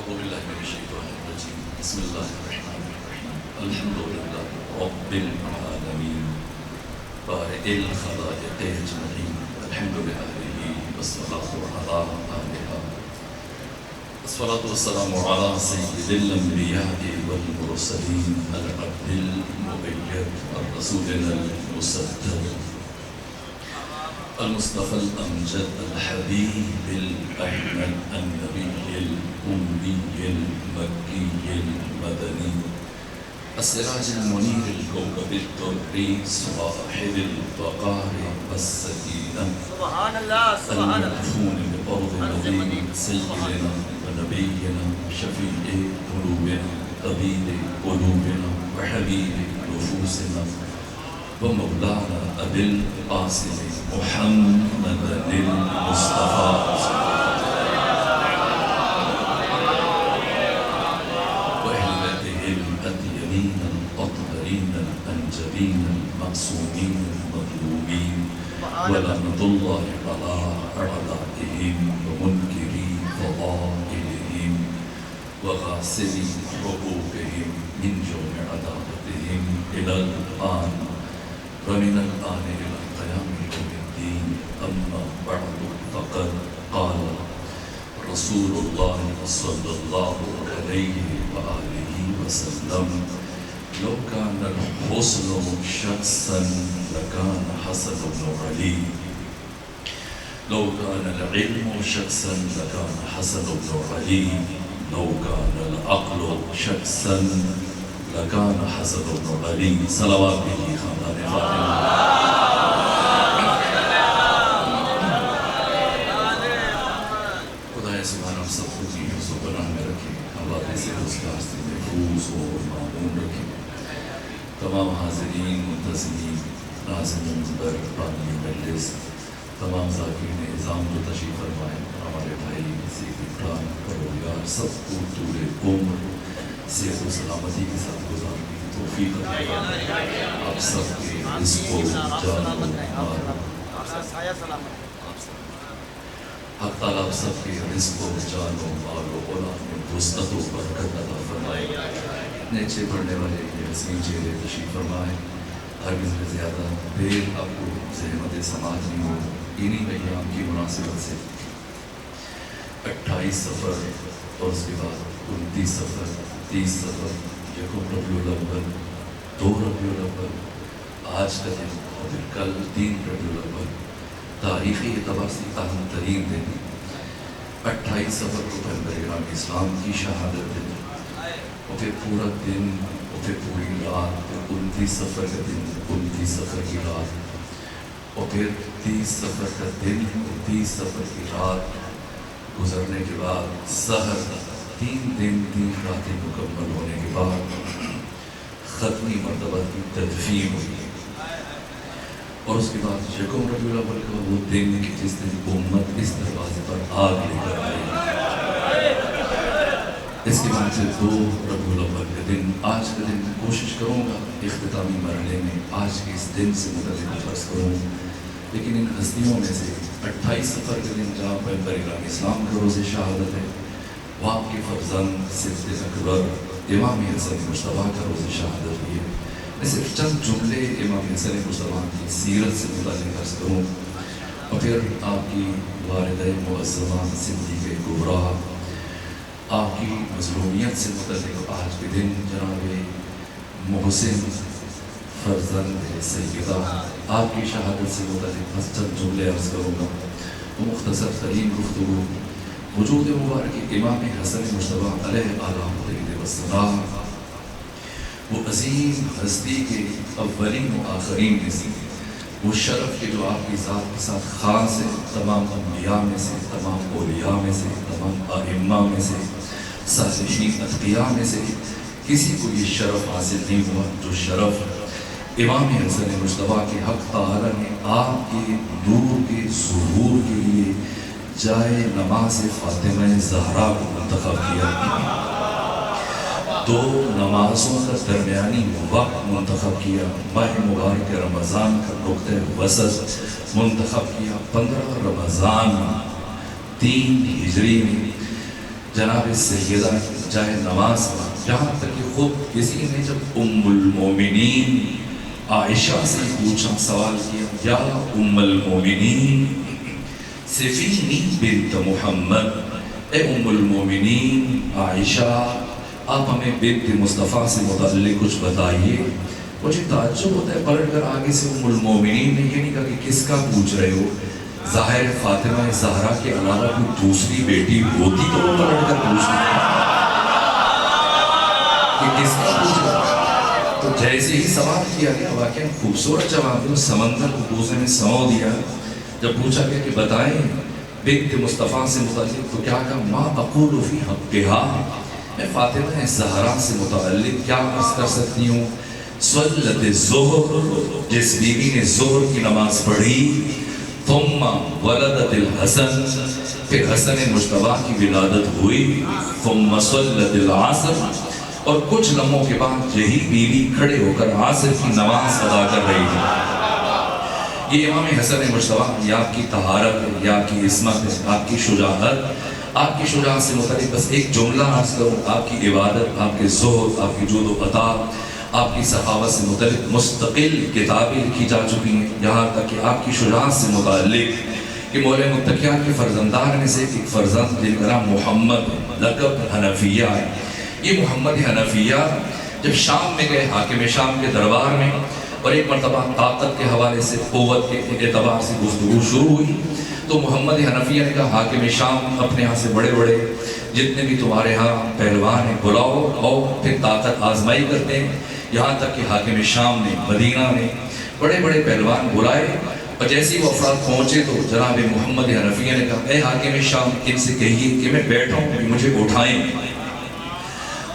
أعوذ بالله من الشيطان الرجيم بسم الله الرحمن الرحيم الحمد لله رب العالمين بارئ الخلائق أجمعين الحمد لله والصلاة على آلها الصلاة والسلام على سيد الأنبياء والمرسلين العبد المؤيد الرسول المسدد المصطفى الأمجد الحبيب الأحمد النبي الأمي المكي المدني السراج المنير الكوكب الدري صاحب الوقار والسكينة سبحان الله سبحان الله المدفون بأرض مدينة سيدنا ونبينا شفيع قلوبنا طبيب قلوبنا وحبيب نفوسنا ومولانا أبي القاسم محمد المصطفى وأهل بيته الأطيبين الأطهرين الأنجبين المعصومين المظلومين ولعنة الله على أعدائهم ومنكري فضائلهم وغاسلي حقوقهم من جمع عداوتهم إلى الآن ومن الآن إلى قيام يوم الدين أما بعد فقد قال رسول الله صلى الله عليه وآله وسلم لو كان الحسن شخصا لكان حسن بن علي لو كان العلم شخصا لكان حسن بن علي لو كان العقل شخصا لکان حسن بن علی صلوات به خاندان فاطمہ خدا سبحانہ ہم سب کو کی حفظ و پناہ میں رکھے حوالے سے اس کا ہستی محفوظ و معمول رکھے تمام حاضرین منتظرین ناظرین منبر بانی مجلس تمام ذاکرین نظام جو تشریف فرمائے ہمارے بھائی سید اکرام پروردگار سب کو طول عمر صحت و سلامتی کے ساتھ گزارنے کی توفیق عطا فرمائے آپ سب کے رزق و جان و مال حق تعالیٰ آپ سب کے رزق و جان و مال و اولاد میں وسعت و برکت عطا فرمائے اتنے اچھے پڑھنے والے یہ حسین چہرے تشریف فرمائے ہرگز میں زیادہ دیر آپ کو زحمت سماعت نہیں ہو انہی ایام کی مناسبت سے 28 سفر اور اس کے بعد 29 سفر 30 سفر یکم ربیع الاول 2 ربیع الاول آج کا دن اور پھر کل 3 ربیع الاول تاریخی اعتبار سے اہم ترین دن 28 سفر کو پیغمبر اسلام کی شہادت دن اور پھر پورا دن اور پھر پوری رات پھر 29 سفر کا دن 29 سفر کی رات اور پھر 30 سفر کا دن اور 30 سفر کی رات گزرنے کے بعد سحر 3 دن 3 راتیں مکمل ہونے کے بعد ختمی مرتبہ کی تدفین ہوئی اور اس کے بعد یکم ربیع الاول کا وہ دن کہ جس دن امت اس دروازے پر آگ لے کر آئی اس کے بعد سے 2 ربیع الاول کے دن آج کا دن میں کوشش کروں گا اختتامی مرحلے میں آج کے اس دن سے متعلق فرض کروں لیکن ان ہستیوں میں سے 28 سفر کے دن جہاں پیغمبر اسلام کا روز شہادت ہے وہ آپ کے فرزند صدیق اکبر امام حسن مجتبیٰ کا روز شہادت ہوئی ہے میں صرف چند جملے امام حسن مجتبیٰ کی سیرت سے متعلق عرض کروں اور پھر آپ کی والدہ معظمہ صدیقہ کبریٰ آپ کی مظلومیت سے متعلق آج کے دن جناب محسن فرزند سیدہ آپ کی شہادت سے متعلق چند جملے عرض کروں گا وہ مختصر ترین گفتگو وجود مبارک امام حسن مجتبیٰ علیہ السلام وہ عظیم ہستی کے اولین و آخرین میں سے وہ شرف کے جو آپ کی ذات کے ساتھ خاص ہے تمام انبیاء میں سے تمام اولیاء میں سے تمام ائمہ میں سے صالحین اتقیاء میں سے کسی کو یہ شرف حاصل نہیں ہوا جو شرف امام حسن مجتبیٰ کے حق تعالیٰ نے آپ کے نور کے ظہور کے لیے جائے نماز فاطمہ زہرا کو منتخب کیا 2 نمازوں کا درمیانی وقت منتخب کیا ماہ مبارک رمضان کا نقطہ وسط منتخب کیا 15 رمضان 3 ہجری میں جناب سیدہ جائے نماز میں، یہاں تک کہ خود کسی نے جب ام المومنین عائشہ سے پوچھا، سوال کیا، یا ام المومنین صفینی بنت محمد، اے ام المومنین عائشہ آپ ہمیں بنت مصطفیٰ سے متعلق کچھ بتائیے۔ مجھے تعجب ہوتا ہے پلٹ کر آگے سے ام المومنین نے یہ نہیں کہا کہ کس کا پوچھ رہے ہو، ظاہر فاطمہ زہرا کے علاوہ کوئی دوسری بیٹی ہوتی تو وہ پلٹ کر پوچھتی کہ کس کا پوچھ رہے ہو۔ تو جیسے ہی سوال کیا گیا، واقعی خوبصورت جواب ہے، سمندر کو کوزے میں سمو دیا۔ جب پوچھا گیا کہ بتائیں بنت مصطفیٰ سے متعلق، تو کیا کہا، ما اقول فی حقہا، میں فاطمہ زہرا سے متعلق کیا عرض کر سکتی ہوں، صلت الظہر، جس بیوی نے ظہر کی نماز پڑھی، ثم ولدت الحسن، پھر حسن مجتبیٰ کی ولادت ہوئی، ثم صلت العصر، اور کچھ لمحوں کے بعد یہی بیوی کھڑے ہو کر عصر کی نماز ادا کر رہی تھی۔ یہ امام حسن مجتبیٰ، یہ آپ کی طہارت ہے، یہ آپ کی عصمت ہے، آپ کی شجاعت، آپ کی شجاعت سے متعلق بس ایک جملہ عرض کروں، آپ کی عبادت، آپ کے زہد، آپ کی جود و عطا، آپ کی سخاوت سے متعلق مستقل کتابیں لکھی جا چکی ہیں، یہاں تک کہ آپ کی شجاعت سے متعلق کہ مولا متقیان کے فرزندان میں سے ایک فرزند جن کا نام محمد، لقب حنفیہ ہے۔ یہ محمد حنفیہ جب شام میں گئے، حاکم شام کے دربار میں، اور ایک مرتبہ طاقت کے حوالے سے، قوت کے اعتبار سے گفتگو شروع ہوئی، تو محمد حنفیہ نے کہا، حاکم شام اپنے ہاں سے بڑے بڑے جتنے بھی تمہارے ہاں پہلوان ہیں بلاؤ، اور پھر طاقت آزمائی کرتے ہیں۔ یہاں تک کہ حاکم شام نے، مدینہ نے بڑے بڑے پہلوان بلائے، اور جیسے وہ افراد پہنچے تو جناب محمد حنفیہ نے کہا، اے حاکم شام، ان سے کہیے کہ میں بیٹھا ہوں، کہ مجھے اٹھائیں۔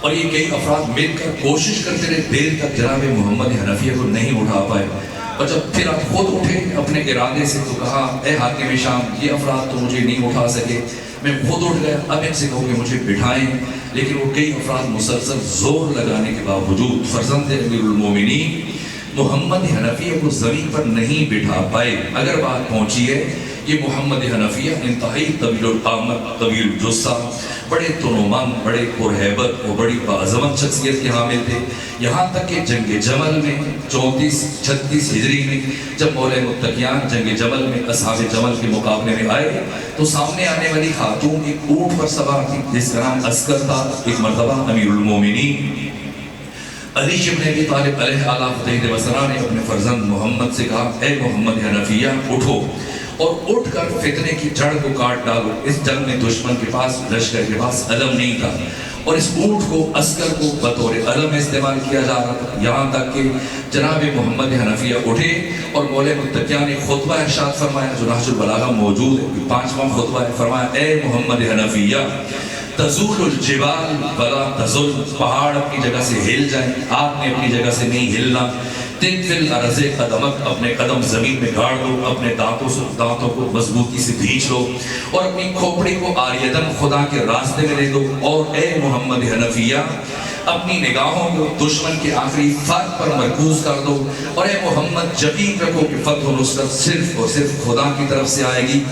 اور یہ کئی افراد مل کر کوشش کرتے رہے، دیر تک جناب محمد حنفیہ کو نہیں اٹھا پائے، اور جب پھر آپ خود اٹھے اپنے ارادے سے تو کہا، اے حاکم شام، یہ افراد تو مجھے نہیں اٹھا سکے، میں خود اٹھ گیا، اب ان سے کہوں کہ مجھے بٹھائیں۔ لیکن وہ کئی افراد مسلسل زور لگانے کے باوجود فرزند امیر المومنین محمد حنفیہ کو زمین پر نہیں بٹھا پائے۔ اگر بات پہنچی ہے، یہ محمد حنفیہ انتہائی طویل القامت، طویل الجثہ، بڑے تنومند، بڑے پرہیبت اور بڑی باعظمت شخصیت کے حامل تھے۔ یہاں تک کہ جنگ جمل میں 34-36 ہجری میں جب مولا متقیان جنگ جمل میں اصحاب جمل کے مقابلے میں آئے، تو سامنے آنے والی خاتون ایک اونٹ پر سوار تھی جس کا نام عسکر تھا۔ ایک مرتبہ امیر المومنین علی ابن ابی طالب علیہ الصلوۃ والسلام نے اپنے فرزند محمد سے کہا، اے محمد حنفیہ، اٹھو اور اٹھ کر فتنے کی جڑ کو کاٹ ڈالو۔ اس جنگ میں دشمن کے پاس، لشکر کے پاس علم نہیں تھا، اور اس اونٹ کو، عسکر کو بطور علم استعمال کیا جا رہا تھا۔ یہاں تک کہ جناب محمد حنفیہ اٹھے اور مولا متقیان نے خطبہ ارشاد فرمایا، جو نہج البلاغہ موجود ہے، 5واں خطبہ ہے، فرمایا، اے محمد حنفیہ، تزول الجبال ولا تزل، پہاڑ اپنی جگہ سے ہل جائیں، آپ نے اپنی جگہ سے نہیں ہلنا۔ تنفل ارض قدمک، اپنے قدم زمین میں گاڑ دو، اپنے دانتوں کو مضبوطی سے بھینچ لو، اور اپنی کھوپڑی کو آریتن خدا کے راستے میں لے دو، اور اے محمد حنفیہ، اپنی نگاہوں کو دشمن کے آخری فرق پر مرکوز کر دو، اور اے محمد یقین رکھو کہ فتح و نصرت صرف اور صرف خدا کی طرف سے آئے گی۔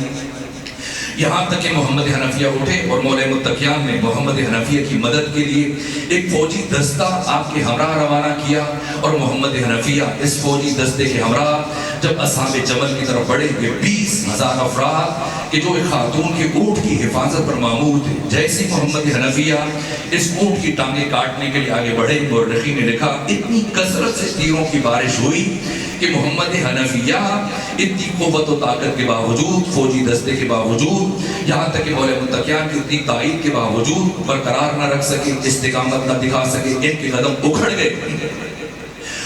یہاں تک کہ محمد حنفیہ اٹھے اور مولا متقیان نے محمد حنفیہ کی مدد کے لیے ایک فوجی دستہ آپ کے ہمراہ روانہ کیا، اور محمد حنفیہ اس فوجی دستے کے ہمراہ جب اصحاب جمل کی طرف بڑھے، یہ 20,000 افراد کہ جو ایک خاتون کے اونٹ کی حفاظت پر مامور تھے، جیسے محمد حنفیہ اس اونٹ کی ٹانگیں کاٹنے کے لیے آگے بڑھے، مورخین نے لکھا اتنی کثرت سے تیروں کی بارش ہوئی کہ محمد حنفیہ اتنی قوت و طاقت کے باوجود، فوجی دستے کے باوجود، یہاں تک کہ مولا متقیان کی اتنی تائید کے باوجود برقرار نہ رکھ سکے، استقامت نہ دکھا سکے، ان کے قدم اکھڑ گئے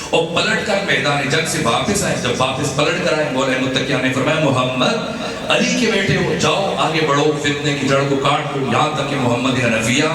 اور پلٹ کر میدان جنگ سے واپس آئے۔ جب واپس پلٹ کر آئے، مولا متقیان نے فرمایا، محمد علی کے بیٹے ہو، جاؤ آگے بڑھو، فتنے کی جڑ کو کاٹ دو۔ یہاں تک کہ محمد حنفیہ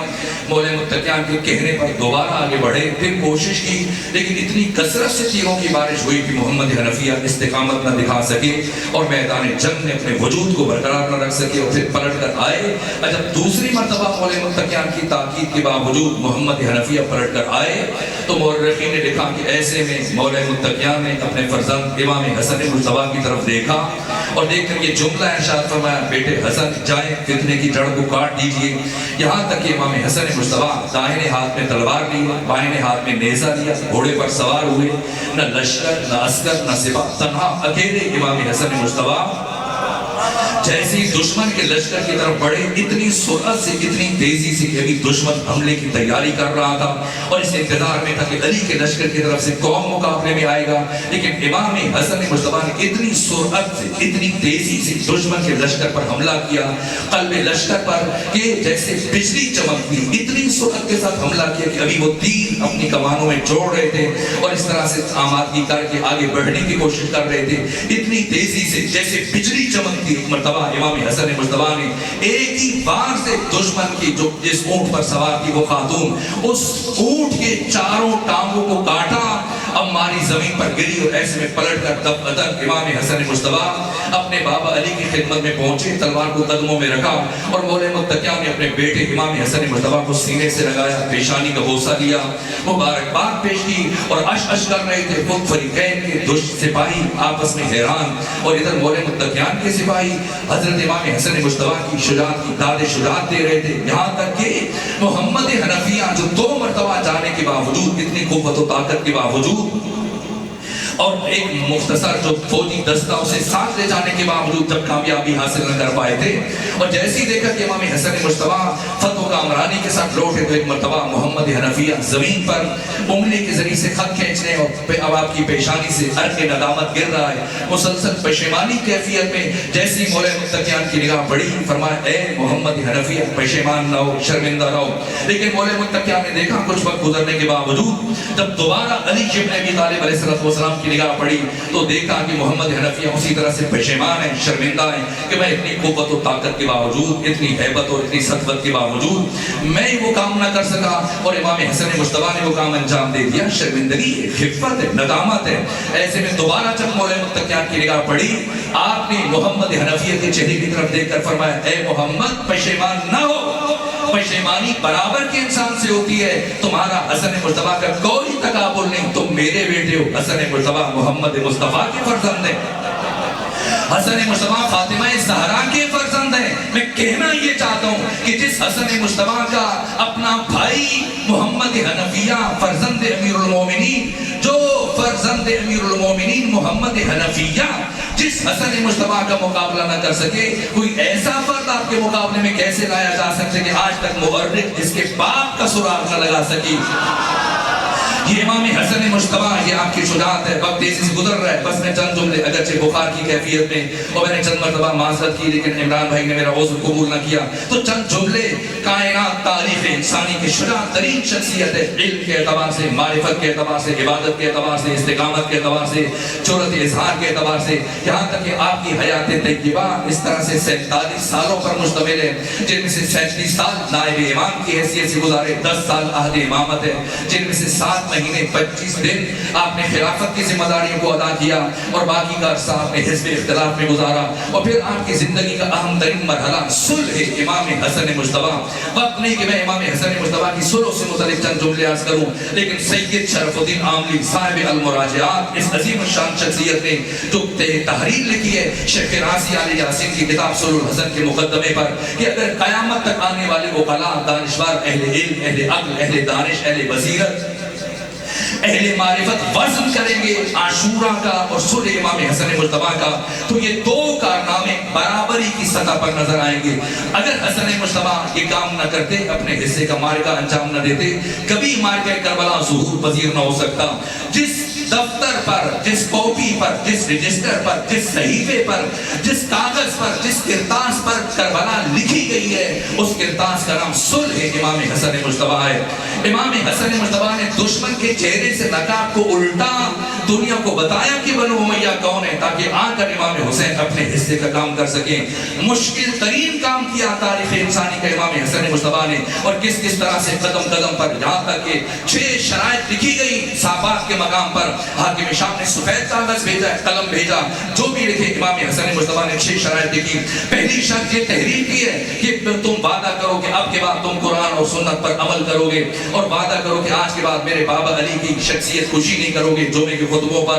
مولا متقیان کے کہنے پر دوبارہ آگے بڑھے، پھر کوشش کی، لیکن اتنی کثرت سے تیروں کی بارش ہوئی کہ محمد حنفیہ استقامت نہ دکھا سکے اور میدان جنگ میں اپنے وجود کو برقرار نہ رکھ سکے، اور پھر پلٹ کر آئے۔ جب دوسری مرتبہ مولا متقیان کی تاکید کے باوجود محمد حنفیہ پلٹ کر آئے، تو مورخین نے لکھا کہ ایسے میں مولا متقیان نے اپنے فرزند امام حسن مجتبیٰ کی طرف دیکھا اور دیکھ کر یہ جملہ اللہ ارشاد فرمایا بیٹے حسن جائیں فتنے کی جڑ کو کاٹ دیجئے، یہاں تک کہ امام حسن مجتبیٰ دائیں ہاتھ میں تلوار لیا، بائیں ہاتھ میں نیزہ لیا، گھوڑے پر سوار ہوئے، نہ لشکر نہ عسکر نہ سپاہ، تنہا اکیلے امام حسن مجتبیٰ جیسے دشمن کے لشکر کی طرف بڑھے، اتنی سرعت سے اتنی تیزی سے کہ ابھی دشمن حملے کی تیاری کر رہا تھا اور اس انتظار میں تھا کہ علی کے لشکر کی طرف سے کون مقابلے میں آئے گا، لیکن امام حسن مجتبیٰ نے اتنی سرعت سے اتنی تیزی سے دشمن کے لشکر پر حملہ کیا، قلب لشکر پر کہ جیسے بجلی چمکتی، اتنی سرعت کے ساتھ حملہ کیا کہ ابھی وہ تیر اپنی کمانوں میں جوڑ رہے تھے اور اس طرح سے آمادگی کر کے آگے بڑھنے کی کوشش کر رہے تھے، اتنی تیزی سے جیسے بجلی چمکتی مرتبہ امام حسن مجتبیٰ نے ایک ہی بار سے دشمن کی جو جس اونٹ پر سوار تھی وہ خاتون، اس اونٹ کے چاروں ٹانگوں کو کاٹا، اب ماری زمین پر گری اور ایسے میں پلٹ کر دب ادب امام حسن مجتبیٰ اپنے بابا علی کی خدمت میں پہنچے، تلوار کو قدموں میں رکھا اور مولا متقیٰ نے اپنے بیٹے امام حسن مجتبیٰ کو سینے سے لگایا، پیشانی کا بوسہ لیا، مبارکباد پیش کی اور اش اش کر رہے تھے، خود فریقین کے سپاہی آپس میں حیران اور ادھر مولا متقیٰ کے سپاہی حضرت امام حسن مجتبیٰ کی شجاعت کی داد شجاعت دے رہے تھے، یہاں تک کہ محمد حنفیہ جو 2 مرتبہ جانے کے باوجود، اتنی قوت و طاقت کے باوجود اور ایک مختصر جو فوجی دستہ اسے ساتھ لے جانے کے باوجود جب کامیابی حاصل نہ کر پائے تھے اور جیسے ہی دیکھا کہ امام حسن مجتبیٰ فتح و کامرانی کے ساتھ لوٹے تو ایک مرتبہ محمد حنفیہ زمین پر انگلی کے ذریعے سے خط کھینچنے اور اب آپ کی پیشانی سے عرق ندامت گر رہا ہے، مسلسل پشیمانی کیفیت میں جیسے ہی مولا متقیٰ کی نگاہ پڑی، فرمایا اے محمد حنفیہ پشیمان نہ ہو، شرمندہ نہ ہو، لیکن مولا متقیٰ نے دیکھا کچھ وقت گزرنے کے باوجود جب دوبارہ علی ابن ابی طالب علیہ السلام کی نگاہ پڑی تو دیکھا کہ محمد حنفیہ اسی طرح سے پشیمان ہیں، شرمندہ ہیں کہ میں اتنی قوت و طاقت کے باوجود، اتنی ہیبت اور اتنی سطوت کے باوجود میں وہ کام نہ کر سکا اور امام حسن مجتبیٰ نے وہ کام انجام دے دیا، شرمندگی ہے، خفت ہے، ندامت ہے۔ ایسے میں دوبارہ جب مولا متقیٰ کی نگاہ پڑی، آپ نے محمد حنفیہ کے چہرے کی طرف دیکھ کر فرمایا اے محمد پشیمان نہ ہو، پشیمانی برابر کے انسان سے ہوتی ہے، تمہارا حسن مجتبیٰ کا کوئی تقابل نہیں، تم میرے بیٹے ہو، حسن مجتبیٰ محمد مصطفیٰ کے فرزند ہیں، حسن مجتبیٰ فاطمہ زہرا کے فرزند ہیں۔ میں کہنا یہ چاہتا ہوں کہ جس حسن مجتبیٰ کا اپنا بھائی محمد حنفیہ فرزند امیر المومنین، جو فرزند امیر المومنین محمد حنفیہ جس حسن مجتبیٰ کا مقابلہ نہ کر سکے، کوئی ایسا فرد آپ کے مقابلے میں کیسے لایا جا سکتے کہ آج تک مورخ جس کے باپ کا سراغ نہ لگا سکی۔ یہ امام حسن مجتبیٰ، یہ آپ کی شجاعت ہے۔ وقت تیزی سے گزر رہا ہے، بس میں چند جملے اگرچہ بخار کی کیفیت میں اور میں نے چند مرتبہ معذرت کی لیکن عمران بھائی نے میرا عذر قبول نہ کیا، تو چند جملے کائنات تاریخ انسانی کی شجاعت ترین شخصیت ہے، علم کے اعتبار سے، معرفت کے اعتبار سے، عبادت کے اعتبار سے، استقامت کے اعتبار سے، جرأت اظہار کے اعتبار سے، یہاں تک کہ آپ کی حیات طیبہ اس طرح سے 47 سالوں پر مشتمل ہے، جن میں سے 37 سال نائب امام کی حیثیت سے گزارے، 10 سال عہد امامت ہے، جن میں سے 7 مہینے 25 دن آپ نے خلافت کی ذمہ داریوں کو ادا کیا اور باقی کا عرصہ آپ نے حزب اختلاف میں گزارا اور پھر آپ کی زندگی کا اہم ترین مرحلہ صلح امام حسن مجتبیٰ۔ وقت نہیں کہ میں امام حسن مجتبیٰ کی صلح سے متعلق چند جملے عرض کروں، لیکن سید شرف الدین عاملی صاحب المراجعات اس عظیم الشان شخصیت نے جو تحریر لکھی ہے شیخ رازی علی یاسین کی کتاب صلح الحسن کے مقدمے پر کہ اگر قیامت تک آنے والے عقلاء، دانشور، اہل علم، اہل عقل، اہل دانش، اہل بصیرت، اہل معرفت وزن کریں گے عاشورہ کا اور صلح امام حسن مجتبیٰ کا تو یہ 2 کارنامے برابری کی سطح پر نظر آئیں گے۔ اگر حسن مجتبیٰ یہ کام نہ کرتے، اپنے حصے کا مارکہ انجام نہ دیتے، کبھی مارکہ کربلا ظہور پذیر نہ ہو سکتا۔ جس دفتر پر، جس کاپی پر، جس رجسٹر پر، جس صحیفے پر، جس کاغذ پر، جس کرتاس پر کربلا لکھی گئی ہے، اس کرتاس کا نام صلح امام حسن مجتبیٰ ہے۔ امام حسن مجتبیٰ نے دشمن کے چہرے سے نقاب کو الٹا دنیا کو بتایا کہ بنو امیہ کون ہے، تاکہ آ کر امام حسین اپنے حصے کا کام کر سکیں۔ مشکل ترین کام کیا تاریخ انسانی کا امام حسن مجتبیٰ نے، اور کس کس طرح سے قدم قدم پر، یہاں تک کہ 6 شرائط لکھی گئی صحابات کے مقام پر، حاکم شام نے سفید کاغذ بھیجا ہے، قلم بھیجا، جو بھی لکھے امام حسن مجتبیٰ نے 6 شرائط لکھی۔ پہلی شرط یہ تحریر کی ہے کہ تم وعدہ کرو کہ اب کے بعد تم قرآن اور سنت پر عمل کرو گے، اور وعدہ کرو کہ آج کے بعد میرے بابا علی کی شخصیت خوشی نہیں کرو گے جمعے کے خطبوں پر،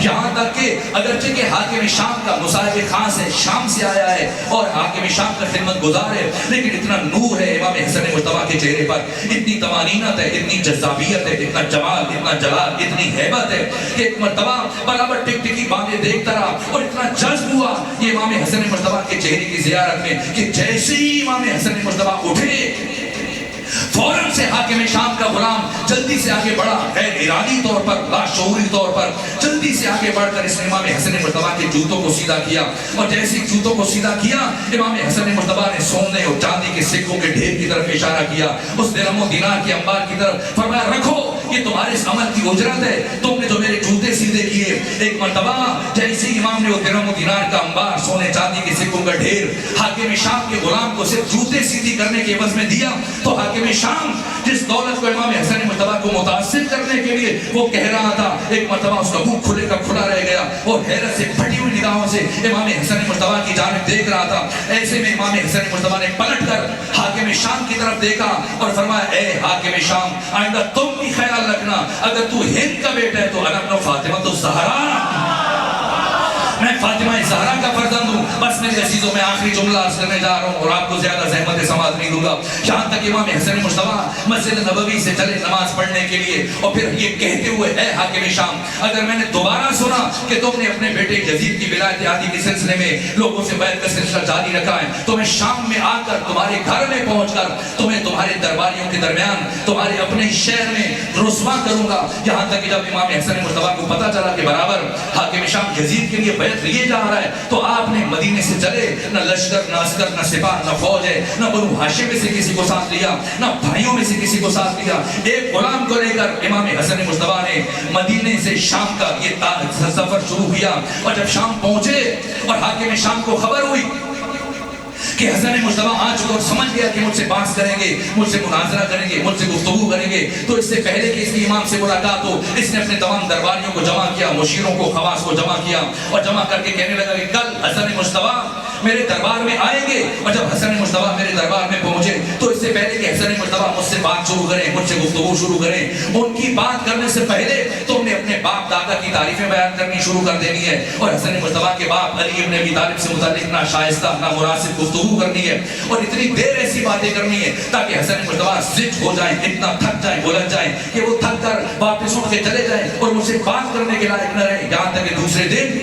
یہاں تک کہ اگرچہ کہ حاکم شام کا مصعب خاص ہے، شام سے آیا ہے اور حاکم شام کا خدمت گزار ہے، لیکن اتنا نور ہے امام حسن مجتبیٰ کے چہرے پر، اتنی طمانینت ہے، اتنی جذابیت ہے، اتنا جمال، اتنا جلال، اتنی ہیبت ہے کہ ایک مرتبہ برابر ٹک ٹکی باتیں دیکھتا رہا اور اتنا جذب ہوا یہ امام حسن مجتبیٰ کے چہرے کی زیارت میں کہ جیسے ہی امام حسن مجتبیٰ اٹھے فوراً سے حاکم شام کا غلام جلدی سے آگے بڑھا، غیر ارادی طور پر، لاشعوری طور پر جلدی سے آگے بڑھ کر اس نے امام حسن مجتبیٰ کے جوتوں کو سیدھا کیا، اور جیسے ہی جوتوں کو سیدھا کیا امام حسن مجتبیٰ نے سونے اور چاندی کے سکوں کے ڈھیر کی طرف اشارہ کیا، اس درہم و دینار کے انبار کی طرف، فرمایا رکھو یہ تمہارے اس عمل کی اجرت ہے، تم نے جو میرے جوتے سیدھے کیے۔ ایک مرتبہ جیسے ہی امام نے وہ درہم و دینار کا انبار، سونے چاندی کے سکوں کا ڈھیر حاکم شام کے غلام کو صرف جوتے سیدھی کرنے کے عوض میں دیا، تو حاکم شام جس دولت کو امام حسن مجتبیٰ کو متاثر کرنے کے لیے وہ کہہ رہا تھا، ایک مرتبہ اس کا منہ کھلے کا کھلا رہ گیا اور حیرت سے پھٹی ہوئی نگاہوں سے امام حسن مجتبیٰ کی جانب دیکھ رہا تھا۔ ایسے میں امام حسن مجتبیٰ نے پلٹ کر حاکم شام کی طرف دیکھا اور فرمایا اے حاکم شام، آئندہ تم بھی خیال رکھنا، اگر تو ہند کا بیٹا ہے تو انا ابن فاطمہ الزہرا، میں فاطمہ زہرا کا فرزند ہوں۔ بس میرے عزیزوں میں آخری جملہ عرض کرنے جا رہا ہوں اور آپ کو زیادہ زحمت سماعت نہیں دوں گا، جہاں تک امام حسن مجتبیٰ مسجد نبوی سے چلے نماز پڑھنے کے لیے اور پھر یہ کہتے ہوئے اے حاکم شام، اگر میں نے دوبارہ سنا کہ تم نے اپنے بیٹے یزید کی ولایت عادی کے سلسلے میں لوگوں سے بیعت کا سلسلہ جاری رکھا ہے تو میں شام میں آ کر تمہارے گھر میں پہنچ کر تمہیں تمہارے درباریوں کے درمیان تمہارے اپنے شہر میں رسوا کروں گا۔ یہاں تک کہ جب امام حسن مجتبیٰ کو پتا چلا کہ برابر حاکم شام یزید کے لیے بیعت لیے جا رہا ہے تو آپ نے مدینے سے چلے، نہ لشکر، نہ عسکر، نہ سپاہ، نہ فوج ہے، نہ بنو ہاشم میں سے کسی کو ساتھ لیا، نہ بھائیوں میں سے کسی کو ساتھ لیا، ایک غلام کو لے کر امام حسن مجتبیٰ نے مدینے سے شام کا یہ سفر شروع کیا۔ اور جب شام پہنچے اور حاکم شام کو خبر ہوئی کہ حسن مجتبیٰ آ چکا اور سمجھ گیا کہ مجھ سے بحث کریں گے، مجھ سے مناظرہ کریں گے، مجھ سے گفتگو کریں گے، تو اس سے پہلے کہ اس کی امام سے ملاقات ہو اس نے اپنے تمام درباریوں کو جمع کیا، مشیروں کو، خواص کو جمع کیا اور جمع کر کے کہنے لگا کہ کل حسن مجتبیٰ میرے دربار میں آئیں گے، اور جب حسن مجتبیٰ میرے دربار میں پہنچے تو اس سے پہلے کہ حسن مجتبیٰ مجھ سے بات شروع کریں، مجھ سے گفتگو شروع کریں، ان کی بات کرنے سے پہلے تم نے اپنے باپ دادا کی تعریفیں بیان کرنی شروع کر دینی ہے، اور حسن مجتبیٰ کے باپ علی ابن ابی طالب سے متعلق نہ شائستہ نہ مناسب گفتگو کرنی ہے اور اتنی دیر ایسی باتیں کرنی ہے تاکہ حسن مجتبیٰ زد ہو جائیں، اتنا تھک جائیں، الجھ جائیں کہ وہ تھک کر واپس اٹھ کے چلے جائیں اور مجھ سے بات کرنے کے لائق نہ رہیں۔ یہاں تک کہ دوسرے دن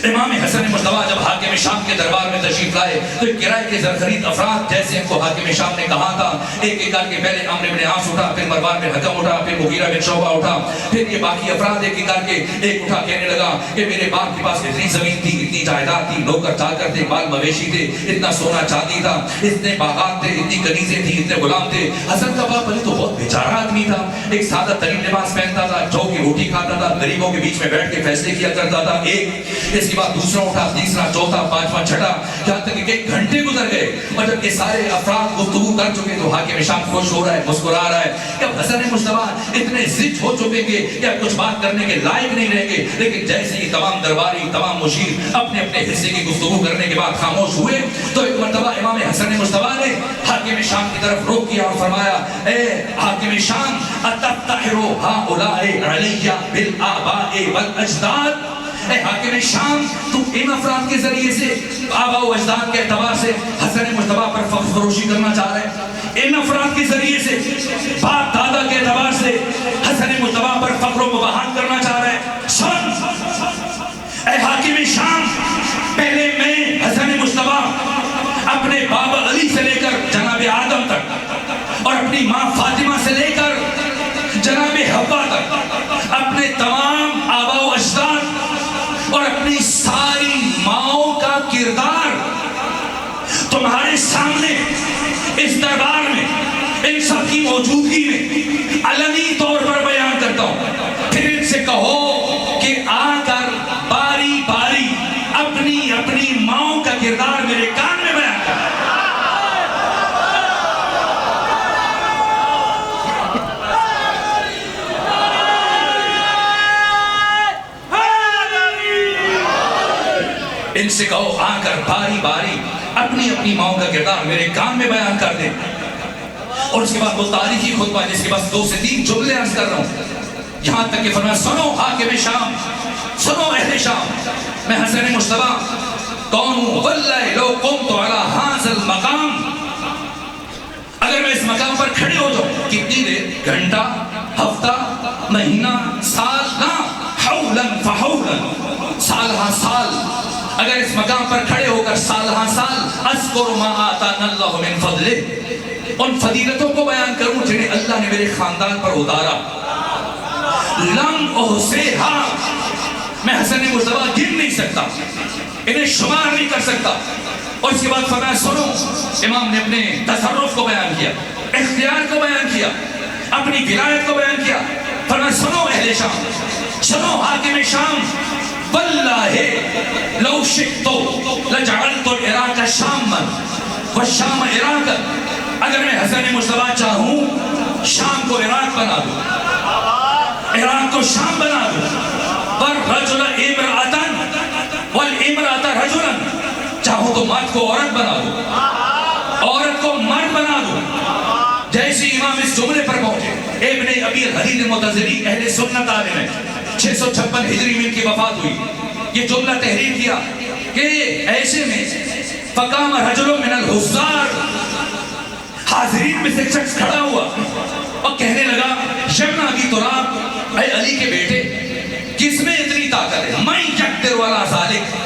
امام حسن مجتبیٰ جب حاکم شام کے دربار میں تشریف لائے تو ایک کرائے کے زرخرید افراد جیسے ان کو حاکم شام نے کہا تھا، ایک ایک کر کے پہلے عمرو بن عاص اٹھا، پھر مروان بن حکم اٹھا، پھر مغیرہ بن شعبہ اٹھا، پھر یہ باقی افراد ایک ایک کر کے ایک اٹھا کہنے لگا کہ میرے باپ کے پاس اتنی زمین تھی، اتنی جائیداد تھی، نوکر چاکر تھے، مال مویشی تھے، اتنا سونا چاندی تھا، اتنے باغات تھے، اتنی کنیزیں تھیں، اتنے غلام تھے۔ حسن کا باپ علی تو بہت بیچارہ آدمی تھا، ایک سادہ ترین لباس پہنتا تھا، جو کی روٹی کھاتا تھا، غریبوں کے بیچ میں بیٹھ کے فیصلے کیا کرتا تھا، ایک اس کے بعد دوسرا اٹھا، تیسرا، چوتھا، پانچواں، چھٹا، یہاں تک کہ کئی گھنٹے گزر گئے اور جب یہ سارے افراد گفتگو کر چکے تو حاکم شام خوش ہو رہا ہے، مسکرا رہا ہے کہ اب حسن مجتبیٰ اتنے ضد ہو چکے کہ اب کچھ بات کرنے کے لائق نہیں رہیں گے، لیکن جیسے ہی تمام درباری، تمام مشیر اپنے اپنے حصے کی گفتگو کرنے کے بعد خاموش ہوئے تو ایک مرتبہ امام حسن مجتبیٰ نے حاکم شام کی طرف رخ کیا اور فرمایا اے حاکم شام اتفتخر ہؤلاء علی بالآباء والاجداد، اے حاکم شام تم ان افراد کے ذریعے سے آباء و اجداد کے اعتبار سے حسن مجتبیٰ پر فخر فروشی کرنا چاہ رہے ہیں، ان افراد کے ذریعے سے باپ دادا کے اعتبار سے حسن مجتبیٰ پر فخر و مباحت کرنا چاہ رہے ہیں۔ سن اے حاکم شام، پہلے میں حسن مجتبیٰ اپنے بابا علی سے لے کر جناب آدم تک اور اپنی ماں فاطمہ سے لے کر جناب حوا تک اپنے تمام آباء و اجداد اور اپنی ساری ماؤں کا کردار تمہارے سامنے اس دربار میں ان سب کی موجودگی میں علنی طور پر بیان کرتا ہوں، پھر ان سے کہو کہ آ کر باری باری اپنی اپنی ماؤں کا کردار میرے کان میں بیان کرتا ہوں۔ ان سے کہو آ کر باری باری اپنی اپنی ماؤں کا کردار میرے کان میں بیان کر دیں، اور اس کے بعد وہ تاریخی خطبہ جس کے بعد 2 سے 3 جملے عرض کر رہا ہوں یہاں تک کہ فرمایا سنو حاکم شام، سنو اہل شام، میں حسن مجتبیٰ کون ہوں؟ واللہ لو قمت علی ھذا المقام، اگر میں اس مقام پر کھڑے ہو جاؤں، کتنی دیر؟ گھنٹہ، ہفتہ، مہینہ، سال، نہ حولا فحولا، سال ہاں سال، اگر اس مقام پر کھڑے ہو کر سال ہاں سال اذکر ما آتانا اللہ من فضلہ، ان فضیلتوں کو بیان کروں جنہیں اللہ نے میرے خاندان پر اتارا، لم احصیھا، میں حسن مجتبیٰ گن نہیں سکتا، انہیں شمار نہیں کر سکتا۔ اور اس کے بعد فرمایا سنو، امام نے اپنے تصرف کو بیان کیا، اختیار کو بیان کیا، اپنی ولایت کو بیان کیا۔ فرمایا سنو اہل شام، سنو حاکم شام، واللہ لو شئت لجعلت العراق شاما والشام عراقا، اگر میں حسن مجتبیٰ چاہوں شام کو عراق بنا دوں، عراق کو شام بنا دوں، والرجل امرأة والامرأة رجلا، چاہوں تو مرد کو عورت بنا دوں، عورت کو مرد بنا دوں۔ جیسے امام اس جملے پر پہنچے، ابن ابی الحدید المعتزلی اہل سنت عالم ہے، 656 ہجری میں ان کی وفات ہوئی، یہ جملہ تحریر کیا کہ ایسے میں فقام رجل من الحضار، حاضرین میں سے ایک شخص کھڑا ہوا اور کہنے لگا یبن ابی تراب، اے علی کے بیٹے، کس میں اتنی طاقت ہے؟ من یقدر ولا ذالک،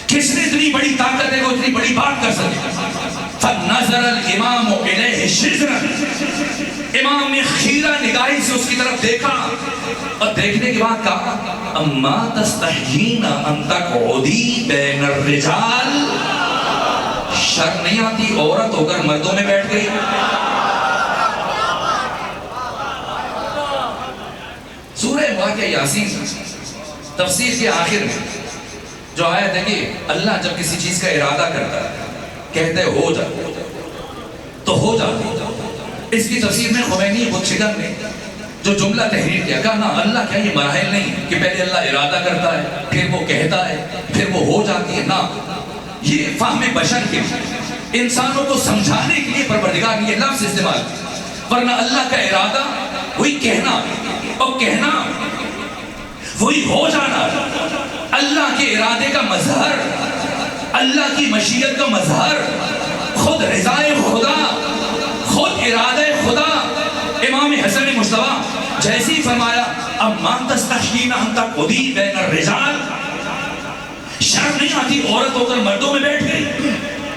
کس نے اتنی بڑی طاقت ہے وہ اتنی بڑی بات کر سکے؟ فنظر الامام الیہ شزرا، امام نے خیرہ نگاہی سے اس کی طرف دیکھا اور دیکھنے کے بعد کہا اما تستحیین ان تقعدی بین الرجال، شرم نہیں آتی عورت ہو کر مردوں میں بیٹھ گئی؟ سورہ واقعہ یاسین تفسیر کے آخر میں جو آیت ہے کہ اللہ جب کسی چیز کا ارادہ کرتا ہے کہتے ہو جا تو ہو جاتی، اس کی تفسیر میں خمینی بتشگن نے جو جملہ تحریر کیا، کہا نا اللہ کیا یہ مراحل نہیں کہ پہلے اللہ ارادہ کرتا ہے پھر وہ کہتا ہے پھر وہ ہو جاتی ہے، نا یہ فہم بشر کے انسانوں کو سمجھانے کے لیے پروردگار نے یہ لفظ استعمال، ورنہ اللہ کا ارادہ وہی کہنا اور کہنا وہی ہو جانا، اللہ کے ارادے کا مظہر، اللہ کی مشیت کا مظہر، خود رضائے خدا، خود ارادہ خدا۔ امام حسن مجتبیٰ جیسے ہی فرمایا اما تستحیین ان تقعدی بین الرجال، شرم نہیں آتی عورت ہو کر مردوں میں بیٹھ گئی،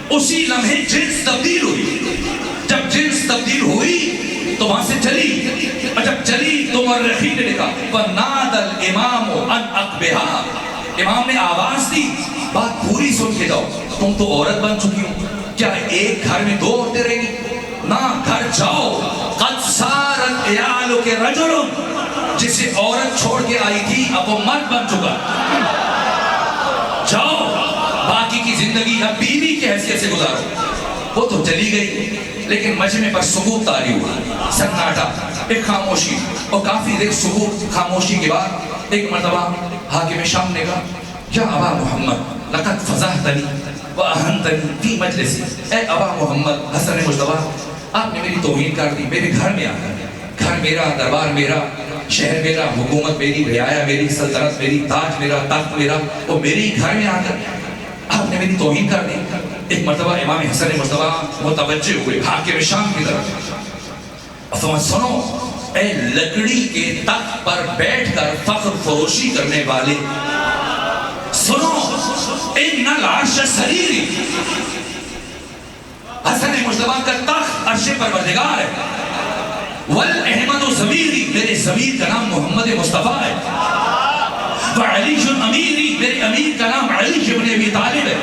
اسی لمحے جنس تبدیل ہوئی، جب جنس تبدیل ہوئی تو وہاں سے چلی، اور جب چلی تو مورخین نے لکھا وَنَادَ الْإِمَامُ أَنْ أَقْبِهَا، امام نے آواز دی بات پوری سن کے جاؤ، تم تو عورت بن چکی ہو، کیا ایک گھر میں دو عورتیں رہیں گی؟ نہ، گھر جاؤ، قَدْ سَارَتْ عِيَالُكَ رَجُلٌ، جسے عورت چھوڑ کے آئی تھی اب وہ مرد بن چکا، جاؤ باقی کی زندگی اب بیوی کی حیثیت سے گزارو۔ وہ تو چلی گئی لیکن مجمع پر سکوت طاری ہوا، سناٹا، ایک خاموشی، اور کافی دیر سکوت خاموشی کے بعد ایک مرتبہ حاکم شام نے کہا یا ابا محمد لقد فضحتنی واہنتنی فی مجلسی، اے ابا محمد حسن مجتبیٰ آپ نے میری توہین کر دی، میرے گھر میں آ کر، گھر میرا، دربار میرا، شہر میرا، حکومت میری، رعایا میری، سلطنت میری، تاج میرا، تخت میرا، وہ میرے ہی گھر میں آ کر آپ نے میری توہین کر دی۔ ایک مرتبہ امام حسن مجتبیٰ متوجہ ہوئے حاکم شام کی طرف، اور سنو اے لکڑی کے تخت پر بیٹھ کر فخر فروشی کرنے والے، سنو ان العرش سریری، حسن مجتبیٰ کا تخت عرش پروردگار ہے، والاحمد ضمیری، میرے ضمیر کا نام محمد مصطفیٰ ہے، وعلی امیری، میرے امیر کا نام علی ابن ابی طالب ہے،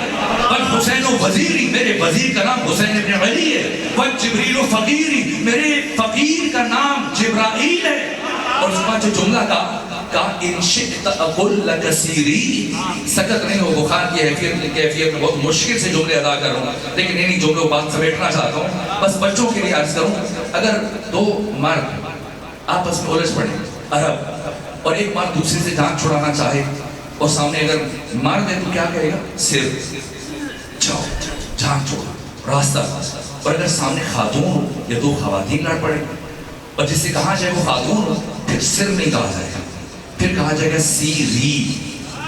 والحسین وزیری، میرے وزیر کا نام حسین ابن علی ہے، والجبریل فقیری، میرے فقیر کا نام جبرائیل ہے۔ اور اس کا جو جملہ کا ان شئت اقل لک سیری، سکت نہیں ہو، بخار کی کیفیت میں بہت مشکل سے جملے ادا کر رہا ہوں، لیکن انہی جملوں کو بات سمیٹنا چاہتا ہوں، بس بچوں کے لیے عرض کروں، اگر دو مرد آپس میں الجھ پڑے عرب، اور ایک مرد دوسرے سے جان چھڑانا چاہے اور سامنے اگر مرد ہے تو کیا کہے گا؟ صرف جاؤ، جان چھوڑا، راستہ۔ اور اگر سامنے خاتون ہو یا دو خواتین لڑ پڑے اور جس سے کہا جائے وہ خاتون ہو، پھر پھر سر نہیں کہا جائے گا، پھر کہا جائے گا سیری،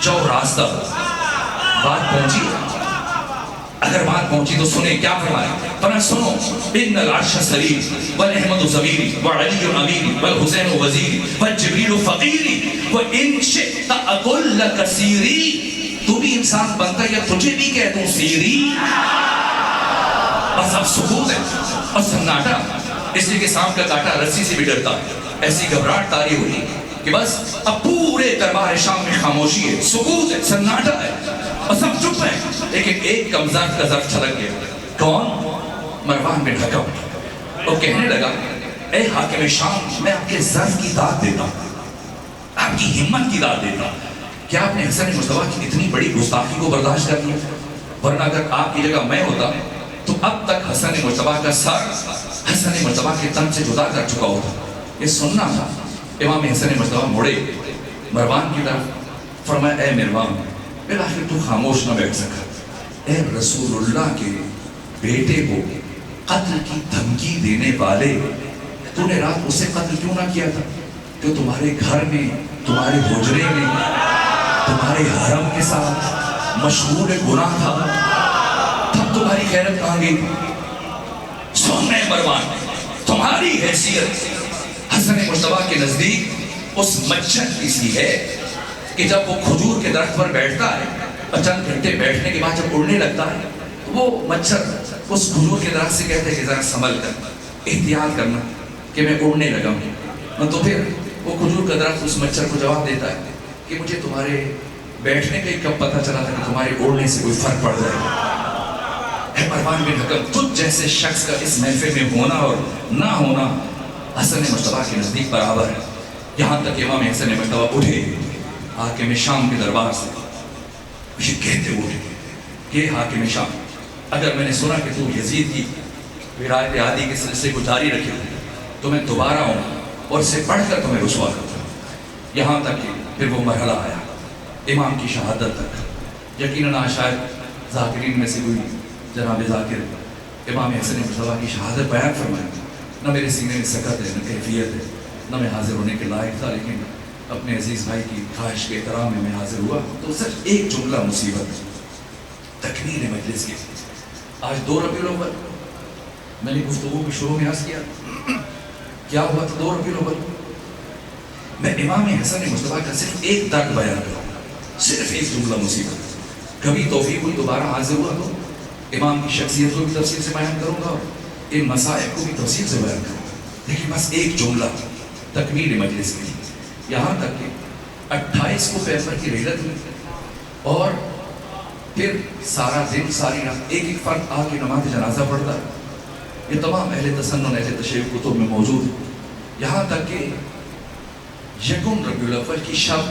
جو راستہ۔ بات پہنچی؟ اگر بات پہنچی تو سنیں کیا فرمایا، فرمایا سنو، ان العرش سریر والاحمد ضمیری وعلی امیری والحسین وزیری والجبریل فقیری وان شئت اقل لک سیری، تو بھی انسان بنتا یا تجھے بھی کہہ دوں سیری؟ بس اب سکوت ہے اور سناٹا، اس لیے کہ سانپ کا کاٹا رسی سے بھی ڈرتا ہے، ایسی گھبراہٹ طاری ہوئی کہ بس اب پورے دربار شام میں خاموشی ہے، سکوت ہے، سناٹا ہے اور سب چپ ہیں، لیکن ایک کمزار کا ظرف چھلک گیا۔ کون؟ مروان بن حکم۔ وہ کہنے لگا اے حاکم شام، میں آپ کے ظرف کی داد دیتا ہوں، آپ کی ہمت کی داد دیتا ہوں، کیا آپ نے حسن مصطفیٰ کی اتنی بڑی گستاخی کو برداشت کر لیا؟ ورنہ اگر آپ کی جگہ میں ہوتا تو اب تک حسن مصطفیٰ کا سر حسن مصطفیٰ کے تن سے جدا کر چکا ہوتا۔ یہ سننا تھا۔ امام حسن مصطفیٰ مڑے مروان کی طرف، فرمایا اے مروان، بالآخر تو خاموش نہ بیٹھ سکا، اے رسول اللہ کے بیٹے کو قتل کی دھمکی دینے والے، تو نے رات اسے قتل کیوں نہ کیا تھا؟ کہ تمہارے گھر میں، تمہارے حجرے میں، تمہارے حرم کے ساتھ مشغول گناہ تھا، تب تمہاری خیرت کہاں گئی؟ سننے مروان، تمہاری حیثیت حسن مصطفیٰ کے نزدیک اس مچھر کی سی ہے کہ جب وہ کھجور کے درخت پر بیٹھتا ہے اور چند گھنٹے بیٹھنے کے بعد جب اڑنے لگتا ہے تو وہ مچھر اس کھجور کے درخت سے کہتے ہیں کہ ذرا سنبھل کر، احتیاط کرنا کہ میں اڑنے لگا ہوں۔ تو پھر وہ کھجور کا درخت اس مچھر کو جواب دیتا ہے کہ مجھے تمہارے بیٹھنے کا ہی کب پتہ چلا تھا کہ تمہارے اڑنے سے کوئی فرق پڑ جائے گا۔ اے مروان بن حکم، تجھ جیسے شخص کا اس محفل میں ہونا اور نہ ہونا حسن مصطفیٰ کے نزدیک برابر ہے۔ یہاں تک امام حسن مصطفیٰ اٹھے حاکم شام کے دربار سے، یہ کہتے ہوئے کہ حاکم شام، اگر میں نے سنا کہ تو یزید کی ولایت عادی کے سلسلے کو جاری رکھے تو میں دوبارہ ہوں اور اسے پڑھ کر تمہیں رسوا کرتا ہوں۔ یہاں تک کہ پھر وہ مرحلہ آیا امام کی شہادت تک۔ یقیناً شاید ذاکرین میں سے کوئی جناب ذاکر امام حسن مصطفیٰ کی شہادت بیان فرمائے، نہ میرے سینے میں سکت ہے، نہ کیفیت ہے، نہ میں حاضر ہونے کے لائق تھا، لیکن اپنے عزیز بھائی کی خواہش کے احترام میں حاضر ہوا تو صرف ایک جملہ مصیبت تکمیل مجلس کی۔ آج 2 ربیع الاول، میں نے گفتگو کے شروع میں عرض کیا ہوا تھا 2 ربیع الاول؟ میں امام حسن مصطفیٰ کا صرف ایک درد بیان کروں، صرف ایک جملہ مصیبت۔ کبھی توفیق ہوئی دوبارہ حاضر ہوا تو امام کی شخصیت کو بھی تفصیل سے بیان کروں گا اور ان مسائل کو بھی تفصیل سے بیان کروں گا، لیکن بس ایک جملہ تکمیل مجلس کی۔ یہاں تک کہ 28 کو پیغمبر کی رحلت ہوئی اور پھر سارا دن ساری رات ایک ایک فرد آ کے نماز جنازہ پڑھتا ہے، یہ تمام اہل تسنن اہل تشیع کتب میں موجود ہے۔ یہاں تک کہ 1 ربیع الاول کی شب،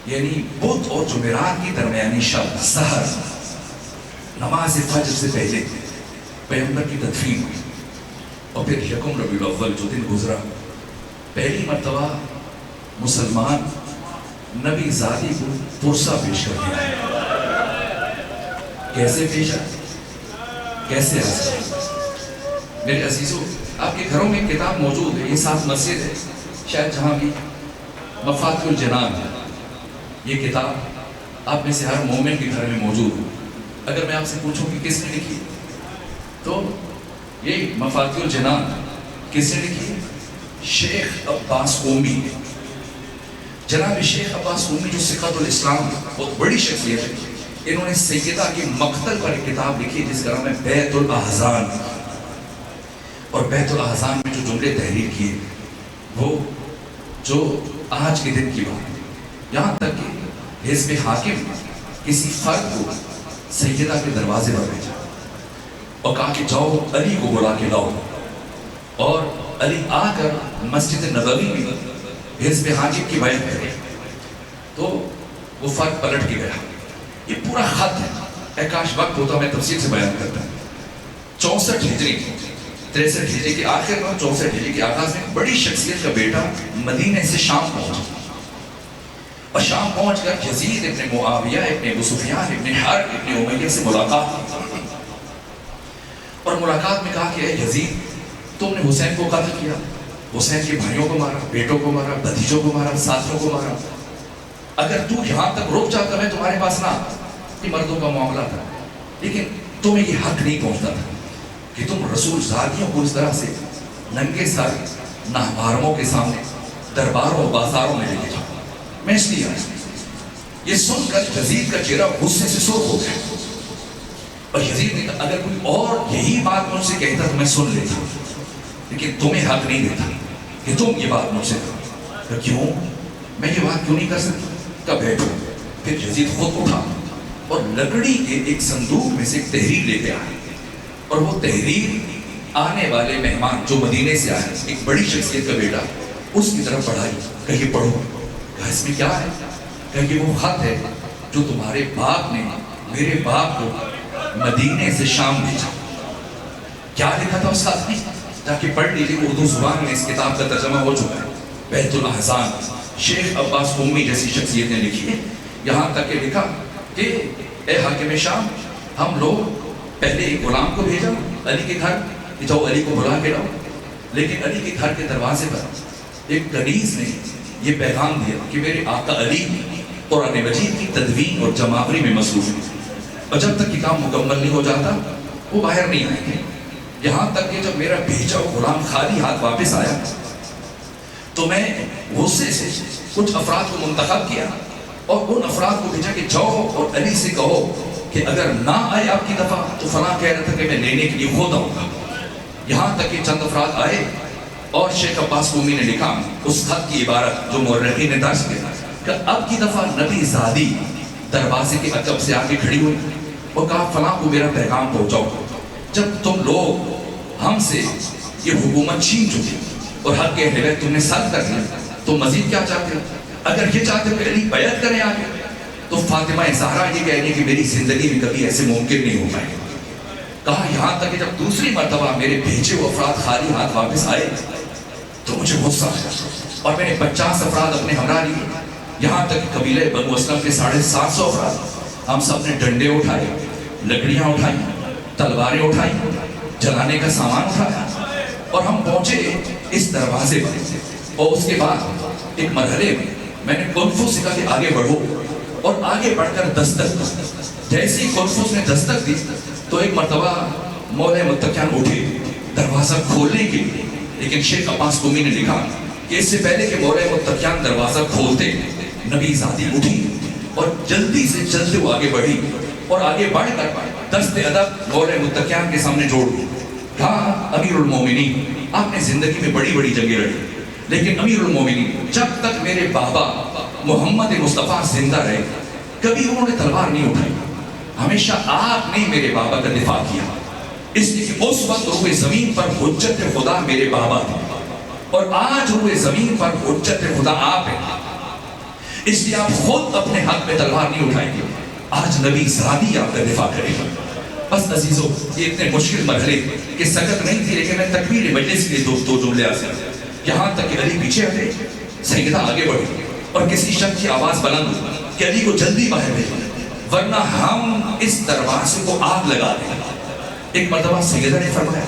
یعنی بدھ اور جمعرات کی درمیانی شب، سحر، نماز فجر سے پہلے پیغمبر کی تدفین ہوئی، اور پھر 1 ربیع الاول جو دن گزرا، پہلی مرتبہ مسلمان نبی زادی کو پرسہ پیش کر دیا۔ کیسے پیش آئے؟ کیسے آئے؟ میرے عزیزوں، آپ کے گھروں میں کتاب موجود ہے، یہ ساتھ مسجد ہے شاید جہاں بھی، مفاتح الجنان ہے۔ یہ کتاب آپ میں سے ہر مومن کے گھر میں موجود ہے۔ اگر میں آپ سے پوچھوں کہ کس نے لکھی تو یہ مفاتح الجنان کس نے لکھی؟ شیخ عباس قومی۔ جناب شیخ عباس قومی جو ثقۃ الاسلام بہت بڑی شخصیت ہے، انہوں نے سیدہ کے مقتل پر ایک کتاب لکھی جس کا نام ہے بیت الاحزان، اور بیت الاحزان میں جو جملے تحریر کیے وہ جو آج کے دن کی بات ہے۔ یہاں تک کہ حزب حاکم کسی فرد کو سیدہ کے دروازے پر بھیجا اور کہا کہ جاؤ علی کو بلا کے لاؤ، اور علی آ کر مسجد نبوی میں حزب حاکم کی بیعت کرے تو وہ فرد پلٹ کے گیا۔ یہ پورا خط ہے، کاش وقت ہوتا میں تفصیل سے بیان کرتا ہوں۔ 64 ہجری 63 ہجری کے آخر میں 64 ہجری کے آغاز میں بڑی شخصیت کا بیٹا مدینہ سے شام پہنچا، اور شام پہنچ کر یزید ابن معاویہ ابن ابو سفیان ابن حرب ابن امیہ سے ملاقات، اور ملاقات میں کہا کہ اے یزید، تم نے حسین کو قتل کیا، حسین کے بھائیوں کو مارا، بیٹوں کو مارا، بھتیجوں کو مارا، ساتھیوں کو مارا. اگر تو یہاں تک رک جاتا میں تمہارے پاس نہ، یہ مردوں کا معاملہ تھا، لیکن تمہیں یہ حق نہیں پہنچتا تھا کہ تم رسول زادیوں کو اس طرح سے ننگے سر ناحرموں کے سامنے درباروں اور بازاروں میں لے کے جاؤ. میں اس لیے آیا. یہ سن کر یزید کا چہرہ غصے سے سرخ ہو گیا، اور یزید نے کہا اگر کوئی اور یہی بات مجھ سے کہتا تو میں سن لیتا، لیکن تمہیں حق نہیں دیتا کہ تم یہ بات مجھ سے کرو. کیوں؟ میں یہ بات کیوں نہیں کر سکتا؟ کب بیٹھو. پھر یزید خود اٹھا اور لکڑی کے ایک صندوق میں سے ایک تحریر لے کے آیا، اور وہ تحریر آنے والے مہمان جو مدینے سے آئے، ایک بڑی شخصیت کا بیٹا، اس کی طرف پڑھائی. کہ یہ پڑھو. کہا اس میں کیا ہے؟ کہ یہ وہ خط ہے جو تمہارے باپ نے میرے باپ کو مدینے سے شام بھیجا. کیا لکھا تھا اس خط میں؟ تاکہ پڑھ لیجیے، اردو زبان میں اس کتاب کا ترجمہ ہو چکا ہے. بیت الاحزان شیخ عباس قمی جیسی شخصیت نے لکھی ہے. یہاں تک کہ لکھا کہ اے حاکم شام، ہم لوگ پہلے ایک غلام کو بھیجا علی کے گھر کہ جاؤ علی کو بلا کے لاؤ، لیکن علی کے گھر کے دروازے پر ایک کنیز نے یہ پیغام دیا کہ میرے آقا علی قرآن مجید کی تدوین اور جمعآوری میں مصروف ہیں، اور جب تک یہ کام مکمل نہیں ہو جاتا وہ باہر نہیں آئیں گے. یہاں تک کہ جب میرا بھیجا غلام خالی ہاتھ واپس آیا تو میں غصے سے کچھ افراد کو منتخب کیا اور ان افراد کو بھیجا کہ جاؤ اور علی سے کہو کہ اگر نہ آئے آپ کی دفعہ تو فلاں کہہ رہا تھا کہ میں لینے کے لیے خود آؤں گا. یہاں تک کہ چند افراد آئے اور شیخ عباس قمی نے لکھا اس خط کی عبارت جو مورخین نے درج کیا کہ اب کی دفعہ نبی زادی دروازے کے عقب سے آگے کھڑی ہوئی اور کہا فلاں کو میرا پیغام پہنچاؤ. جب تم لوگ ہم سے یہ حکومت چھین چکے اور حق کے اہل بیت تم نے سلب کر دیا تو مزید کیا چاہتے ہو؟ اگر یہ چاہتے ہو کہ علی بیعت کریں آگے تو فاطمہ زہرا یہ کہہ رہی کہ میری زندگی میں کبھی ایسے ممکن نہیں ہو پائے. کہا یہاں تک کہ جب دوسری مرتبہ میرے بھیجے ہوئے افراد خالی ہاتھ واپس آئے تو مجھے غصہ آیا اور میں نے 50 افراد اپنے ہمراہ لیے. یہاں تک کہ قبیلہ بنو اسلم کے 750 افراد ہم سب نے ڈنڈے اٹھائے، لکڑیاں اٹھائیں، تلواریں اٹھائیں، جلانے کا سامان اٹھایا اور ہم پہنچے اس دروازے پر. اور اس کے بعد ایک مرحلے میں نے کنفوس سے کہا کہ آگے بڑھو، اور آگے بڑھ کر دستک. جیسے ہی کنفوس نے دستک دی تو ایک مرتبہ مولا متقیان اٹھے دروازہ کھولنے کے لیے، لیکن شیخ عباس قمی نے لکھا کہ اس سے پہلے کہ مولا متقیان دروازہ کھولتے نبی زادی اٹھی اور جلدی سے چلتے وہ آگے بڑھی اور آگے بڑھ کر دست ادب مولا متقیان کے سامنے جوڑ دی. کہا امیر المومنین آپ نے زندگی میں بڑی بڑی جنگیں لڑی، لیکن امیر المومنین جب تک میرے بابا محمد مصطفیٰ زندہ رہے کبھی انہوں نے تلوار نہیں اٹھائی. ہمیشہ آپ نے میرے بابا کا دفاع کیا، اس لیے کہ اس وقت روئے زمین پر حجت خدا میرے بابا تھے اور آج روئے زمین پر حجت خدا آپ ہیں. اس لیے آپ خود اپنے حق میں تلوار نہیں اٹھائیں گے، آج نبی زادی آپ کا دفاع کرے گا. بس عزیزو یہ اتنے مشکل مرحلے کہ سکت نہیں تھی، لیکن میں تکبیر مجلس کے لیے دو جملے آسے. یہاں تک کہ علی پیچھے ہٹے، سیدہ آگے بڑھی اور کسی شخص کی آواز بلند ہوئی کہ علی کو جلدی باہر بھیجو ورنہ ہم اس دروازے کو آگ لگا دیں. ایک مرتبہ سیدہ نے فرمایا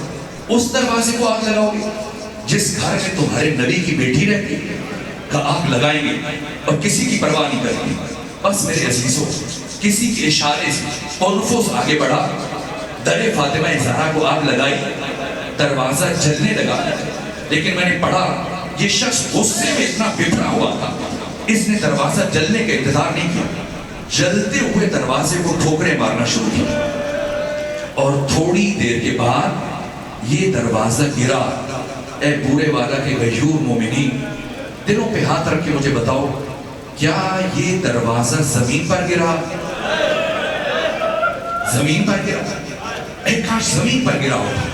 اس دروازے کو آگ لگاؤ گے جس گھر میں تمہارے نبی کی بیٹی رہتی کا آگ لگائیں گے اور کسی کی پرواہ نہیں کریں گے. بس میرے عزیزوں کسی کے اشارے سے کنفوس آگے بڑھا، در فاطمہ زہرا کو آگ لگائی، دروازہ جلنے لگا. لیکن میں نے پڑھا یہ شخص غصے میں اتنا بفرا ہوا تھا، اس نے دروازہ جلنے کا انتظار نہیں کیا، جلتے ہوئے دروازے کو ٹھوکریں مارنا شروع کیا اور تھوڑی دیر کے بعد یہ دروازہ گرا. اے بورے والا کے غیور مومنین دلوں پہ ہاتھ رکھ کے مجھے بتاؤ کیا یہ دروازہ زمین پر گرا؟ زمین پر گرا؟ ایک کاش زمین پر گرا ہوتا.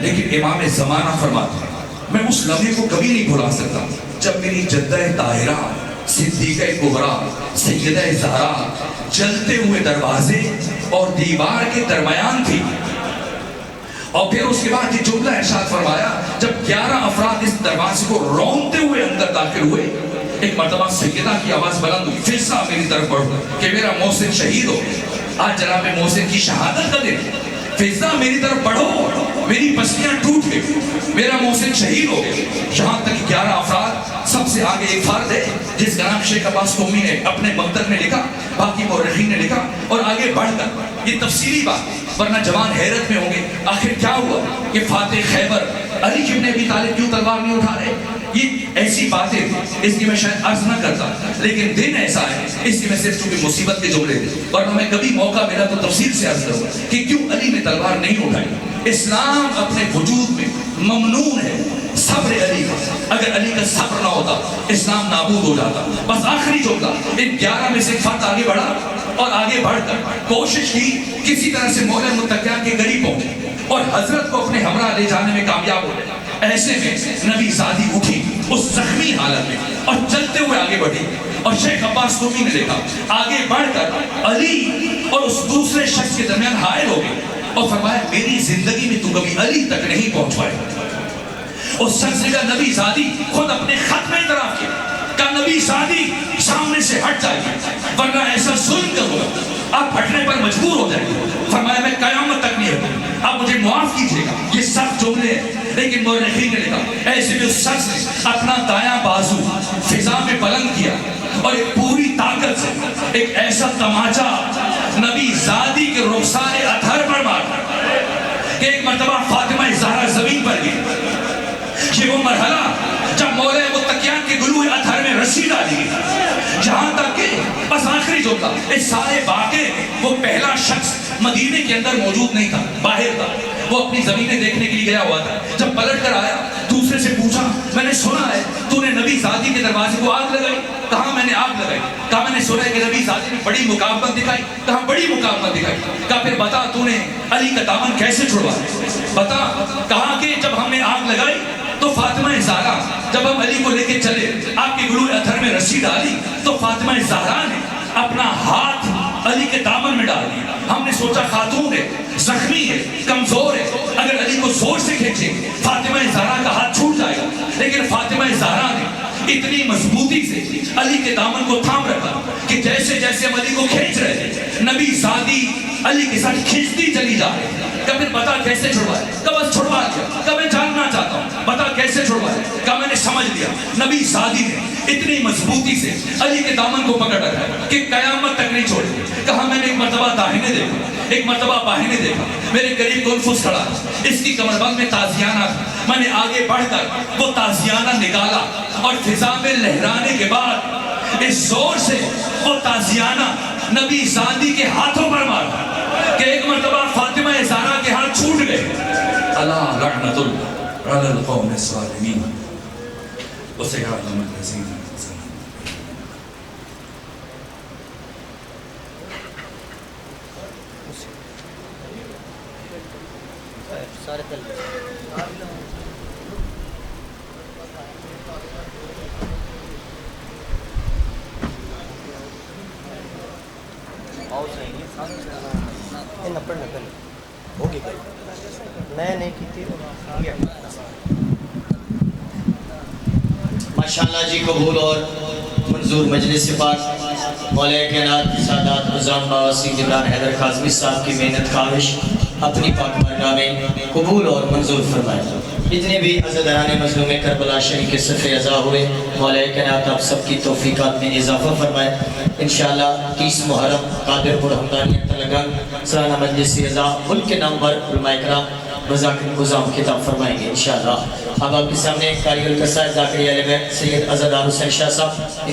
لیکن امام زمانہ فرماتے ہیں میں اس لمحے کو کبھی نہیں بھلا سکتا جب میری جدہ طاہرہ صدیقہ کبریٰ سیدہ زہرا جلتے ہوئے دروازے اور دیوار کے درمیان تھی. اور پھر اس کے بعد یہ جملہ ارشاد فرمایا جب 11 افراد اس دروازے کو رونتے ہوئے اندر داخل ہوئے، ایک مرتبہ سیدہ کی آواز بلند ہوئی فضا میری طرف بڑھو کہ میرا محسن شہید ہو. آج جناب محسن کی شہادت کا دن، فضا میری طرف بڑھو، میری پسلیاں ٹوٹ گئی. میرا محسن شہید ہو گیا. یہاں تک 11 افراد، سب سے آگے ایک فرد ہے جس کا نام شیخ عباس قومی نے اپنے مقدر میں لکھا، باقی مورخین نے لکھا. اور آگے بڑھ کر یہ تفصیلی بات، ورنہ جوان حیرت میں ہوں گے آخر کیا ہوا کہ فاتح خیبر علی ابن ابی طالب کیوں تلوار نہیں اٹھا رہے. یہ ایسی باتیں اس کی میں شاید عرض نہ کرتا، لیکن دن ایسا ہے اس کی میں صرف چونکہ مصیبت کے جملے تھے، ورنہ میں کبھی موقع ملا تو تفصیل سے عرض کروں گا کہ کیوں علی نے تلوار نہیں اٹھائی. اسلام اپنے وجود میں ممنون ہے صبر علی کا. اگر علی کا صبر نہ ہوتا اسلام نابود ہو جاتا. بس آخری جملہ، ان 11 میں سے ایک فرد آگے بڑھا اور آگے بڑھ کر کوشش کی کسی طرح سے مولا متقیان کے قریب پہنچے اور حضرت کو اپنے ہمراہ لے جانے میں کامیاب ہو گئے. ایسے میں نبی زادی اٹھی اس زخمی حالت میں اور چلتے ہوئے آگے بڑھی، اور شیخ عباس قومی نے دیکھا آگے بڑھ کر علی اور اس دوسرے شخص کے درمیان حائل ہو گئی اور فرمایا میری زندگی میں تو کبھی علی تک نہیں پہنچ پائے. اس شخص نے کہا نبی زادی خود اپنے خط میں اعتراف کیا، کہا نبی زادی سامنے سے ہٹ جائیے ورنہ ایسا ظلم کروں گا آپ ہٹنے پر مجبور ہو جائیں گے. فرمایا میں قیامت تک نہیں ہٹوں، آپ مجھے معاف کیجیے گا. یہ سخت جملے ہیں لیکن مورخین نے لکھا ایسے میں اس شخص نے اپنا دایاں بازو فضا میں بلند کیا اور ایک پوری طاقت سے ایک ایسا تماچا نبی زادی کے رخسار اطہر پر مارا کہ ایک مرتبہ فاطمہ زہرا زمین پر گئی. یہ وہ مرحلہ جب مولا متقیان کے گلوئے اطہر میں رسی ڈالی گئی، جہاں تک کہ بس آخری جملہ اس سارے واقعے وہ پہلا شخص مدینے کے اندر موجود نہیں تھا، باہر تھا. وہ اپنی زمینیں دیکھنے کے لیے گیا ہوا تھا. جب پلٹ کر آیا دوسرے سے پوچھا میں نے سنا ہے تو نے نبی زادی کے دروازے کو آگ لگائی. کہا میں نے آگ لگائی. کہا میں نے سنا ہے کہ نبی زادی نے بڑی مقاومت دکھائی. کہا بڑی مقاومت دکھائی. کہا پھر بتا تو نے علی کا دامن کیسے چھڑوایا، بتا. کہا کہ جب ہم نے آگ لگائی تو فاطمہ زہرا جب ہم علی کو لے کے چلے آپ کے گلوئے اطہر میں رسی ڈالی تو فاطمہ زہرا نے اپنا ہاتھ علی کے دامن میں ڈال دیا. ہم نے سوچا خاتون ہے، زخمی ہے، کمزور ہے، اگر علی کو زور سے کھینچے فاطمہ زہرا کا ہاتھ چھوٹ جائے گا. لیکن فاطمہ زہرا نے اتنی مضبوطی سے علی کے دامن کو تھام رکھا کہ جیسے جیسے ہم علی کو کھینچ رہے تھے نبی زادی علی کے ساتھ کھینچتی چلی جا رہی. کہا پھر بتا کیسے چھڑوائے. کہا بس چھڑوا دیا. کہا میں جاننا چاہتا ہوں بتا کیسے چھڑوائے. کہا میں نے سمجھ لیا نبی زادی نے اتنی مضبوطی سے علی کے دامن کو پکڑ رکھا کہ قیامت تک نہیں چھوڑے. کہا میں نے ایک مرتبہ داہنے دیکھا، ایک مرتبہ بائیں دیکھا، میرے قریب گلفس کھڑا تھا، اس کی کمر بند میں تازیانہ تھا. میں نے آگے بڑھ کر وہ تازیانہ نکالا اور فضا میں لہرانے کے بعد اس زور سے وہ تازیانہ نبی زادی کے ہاتھوں پر مارا کہ ایک مرتبہ فاطمہ زہرا کے ہاتھ چھوٹ گئے. الا لعنت اللہ علی القوم الظالمین وسيعلم الذين ماشاءاللہ جی قبول اور منظور مجلس پاک مولا کائنات سادات عظام بابا سید عمران حیدر کاظمی صاحب کی محنت کاوش اپنی پاک بارگاہ میں قبول اور منظور فرمائے. جتنے بھی عزاداران مظلوم کربلا شریف کے صف اعزا ہوئے مولا کائنات آپ سب کی توفیقات میں اضافہ فرمائے. انشاءاللہ 30 محرم قادر پور حمدانیت تلگن سالانہ مجلس اعزا ملک کے نام پر علماء کرام مذاکر نظام خطاب فرمائیں گے انشاءاللہ. اب آپ کے سامنے قاری القصائد ذاکری علیہ سید عزادار حسین شاہ صاحب